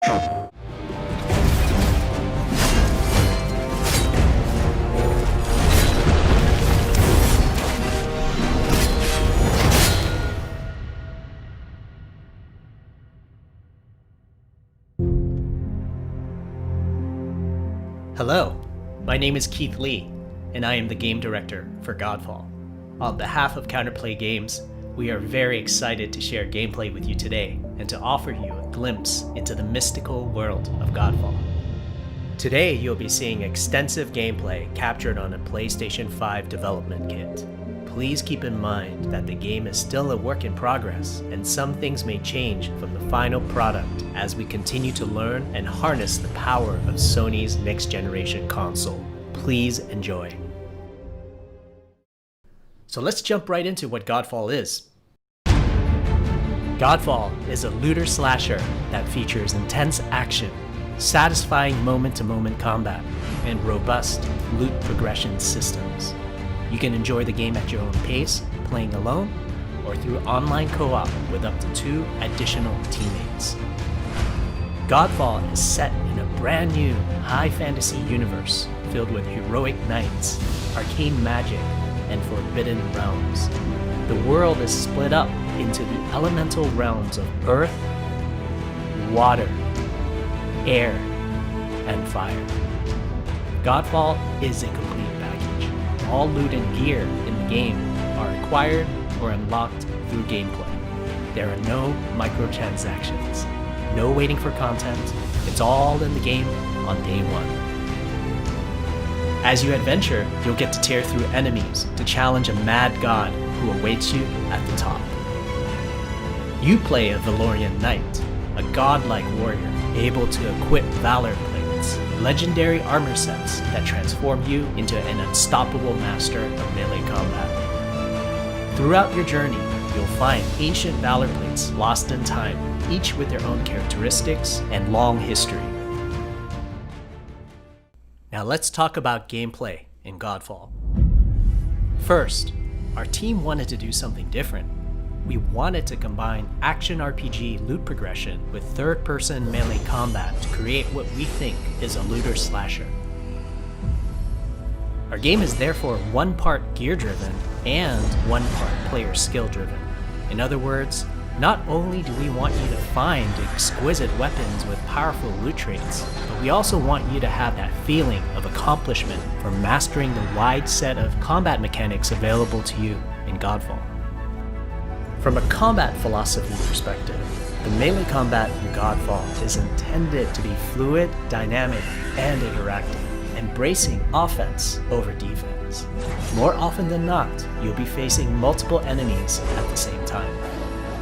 Hello, my name is Keith Lee, and I am the game director for Godfall. On behalf of Counterplay Games, we are very excited to share gameplay with you today and to offer you a glimpse into the mystical world of Godfall. Today, you'll be seeing extensive gameplay captured on a PlayStation 5 development kit. Please keep in mind that the game is still a work in progress, and some things may change from the final product as we continue to learn and harness the power of Sony's next-generation console. Please enjoy. So let's jump right into what Godfall is. Godfall is a looter slasher that features intense action, satisfying moment-to-moment combat, and robust loot progression systems. You can enjoy the game at your own pace, playing alone, or through online co-op with up to 2 additional teammates. Godfall is set in a brand new high fantasy universe filled with heroic knights, arcane magic, and forbidden realms. The world is split up into the elemental realms of earth, water, air, and fire. Godfall is a complete package. All loot and gear in the game are acquired or unlocked through gameplay. There are no microtransactions, no waiting for content. It's all in the game on day one. As you adventure, you'll get to tear through enemies to challenge a mad god who awaits you at the top. You play a Valorian knight, a godlike warrior able to equip valor plates, legendary armor sets that transform you into an unstoppable master of melee combat. Throughout your journey, you'll find ancient valor plates lost in time, each with their own characteristics and long history. Now let's talk about gameplay in Godfall. First, our team wanted to do something different. We wanted to combine action RPG loot progression with third-person melee combat to create what we think is a looter slasher. Our game is therefore one part gear-driven and one part player skill-driven. In other words, not only do we want you to find exquisite weapons with powerful loot traits, but we also want you to have that feeling of accomplishment for mastering the wide set of combat mechanics available to you in Godfall. From a combat philosophy perspective, the melee combat in Godfall is intended to be fluid, dynamic, and interactive, embracing offense over defense. More often than not, you'll be facing multiple enemies at the same time.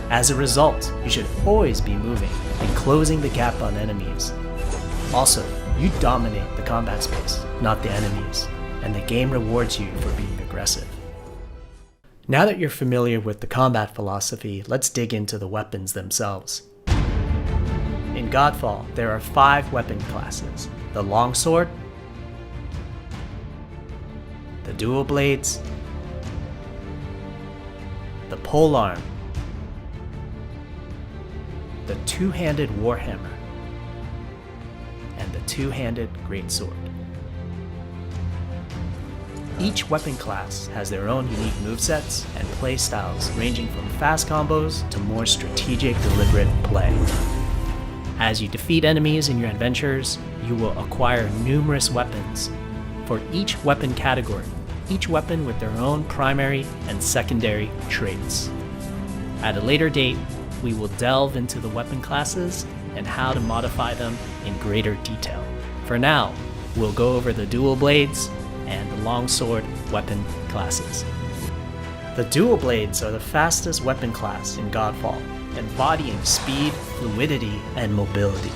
As a result, you should always be moving and closing the gap on enemies. Also, you dominate the combat space, not the enemies, and the game rewards you for being aggressive. Now that you're familiar with the combat philosophy, let's dig into the weapons themselves. In Godfall, there are 5 weapon classes: the Longsword, the Dual Blades, the Polearm, the Two-Handed Warhammer, and the Two-Handed Greatsword. Each weapon class has their own unique movesets and playstyles ranging from fast combos to more strategic, deliberate play. As you defeat enemies in your adventures, you will acquire numerous weapons for each weapon category, each weapon with their own primary and secondary traits. At a later date, we will delve into the weapon classes and how to modify them in greater detail. For now, we'll go over the Dual Blades and the Longsword weapon classes. The Dual Blades are the fastest weapon class in Godfall, embodying speed, fluidity, and mobility.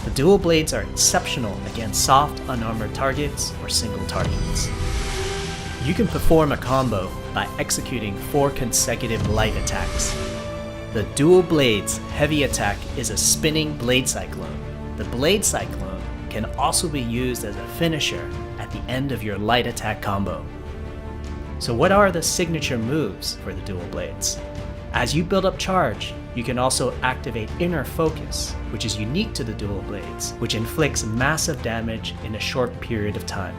The Dual Blades are exceptional against soft, unarmored targets or single targets. You can perform a combo by executing 4 consecutive light attacks. The Dual Blades heavy attack is a spinning blade cyclone. The blade cyclone can also be used as a finisher at the end of your light attack combo. So what are the signature moves for the Dual Blades? As you build up charge, You can also activate Inner Focus, which is unique to the Dual Blades, which inflicts massive damage in a short period of time.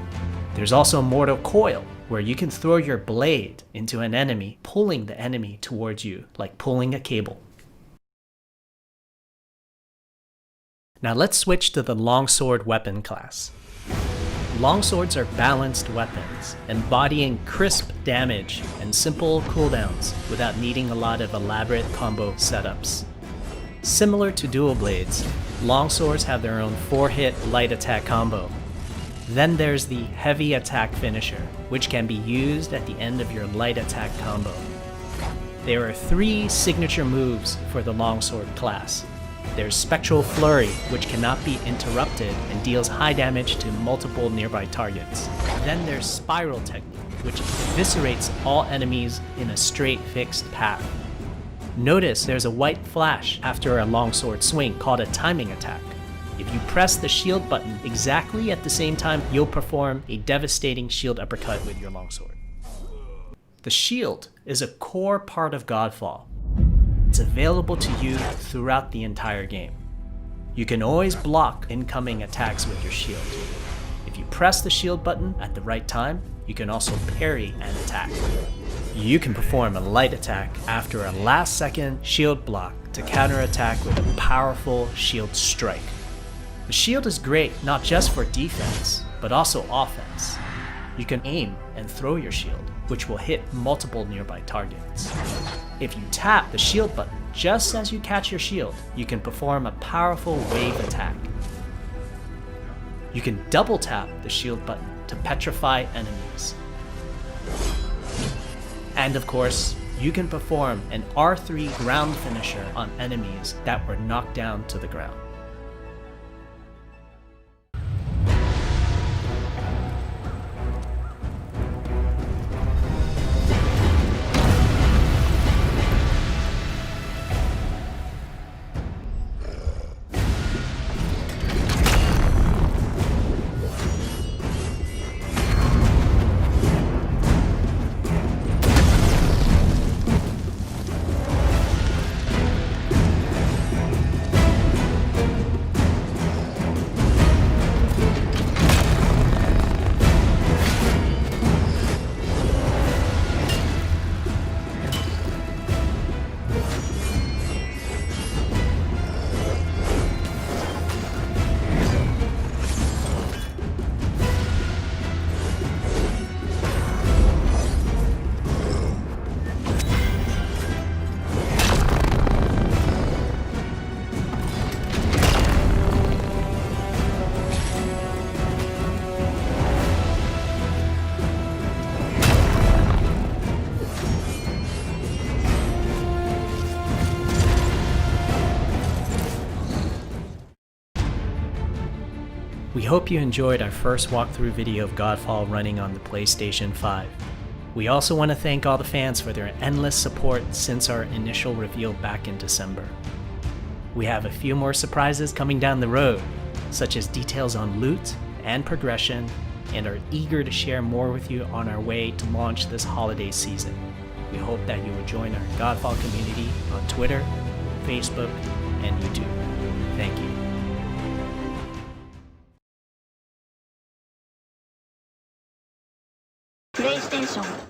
There's also Mortal Coil, where you can throw your blade into an enemy, pulling the enemy towards you, like pulling a cable. Now let's switch to the Longsword weapon class. Longswords are balanced weapons, embodying crisp damage and simple cooldowns without needing a lot of elaborate combo setups. Similar to Dual Blades, Longswords have their own 4-hit light attack combo. Then there's the heavy attack finisher, which can be used at the end of your light attack combo. There are 3 signature moves for the Longsword class. There's Spectral Flurry, which cannot be interrupted and deals high damage to multiple nearby targets. Then there's Spiral Technique, which eviscerates all enemies in a straight fixed path. Notice there's a white flash after a Longsword swing called a timing attack. If you press the shield button exactly at the same time, you'll perform a devastating shield uppercut with your Longsword. The shield is a core part of Godfall. It's available to you throughout the entire game. You can always block incoming attacks with your shield. If you press the shield button at the right time, you can also parry an attack. You can perform a light attack after a last-second shield block to counterattack with a powerful shield strike. The shield is great not just for defense, but also offense. You can aim and throw your shield, which will hit multiple nearby targets. If you tap the shield button just as you catch your shield, you can perform a powerful wave attack. You can double tap the shield button to petrify enemies. And of course, you can perform an R3 ground finisher on enemies that were knocked down to the ground. We hope you enjoyed our first walkthrough video of Godfall running on the PlayStation 5. We also want to thank all the fans for their endless support since our initial reveal back in December. We have a few more surprises coming down the road, such as details on loot and progression, and are eager to share more with you on our way to launch this holiday season. We hope that you will join our Godfall community on Twitter, Facebook, and YouTube. Thank you. PlayStation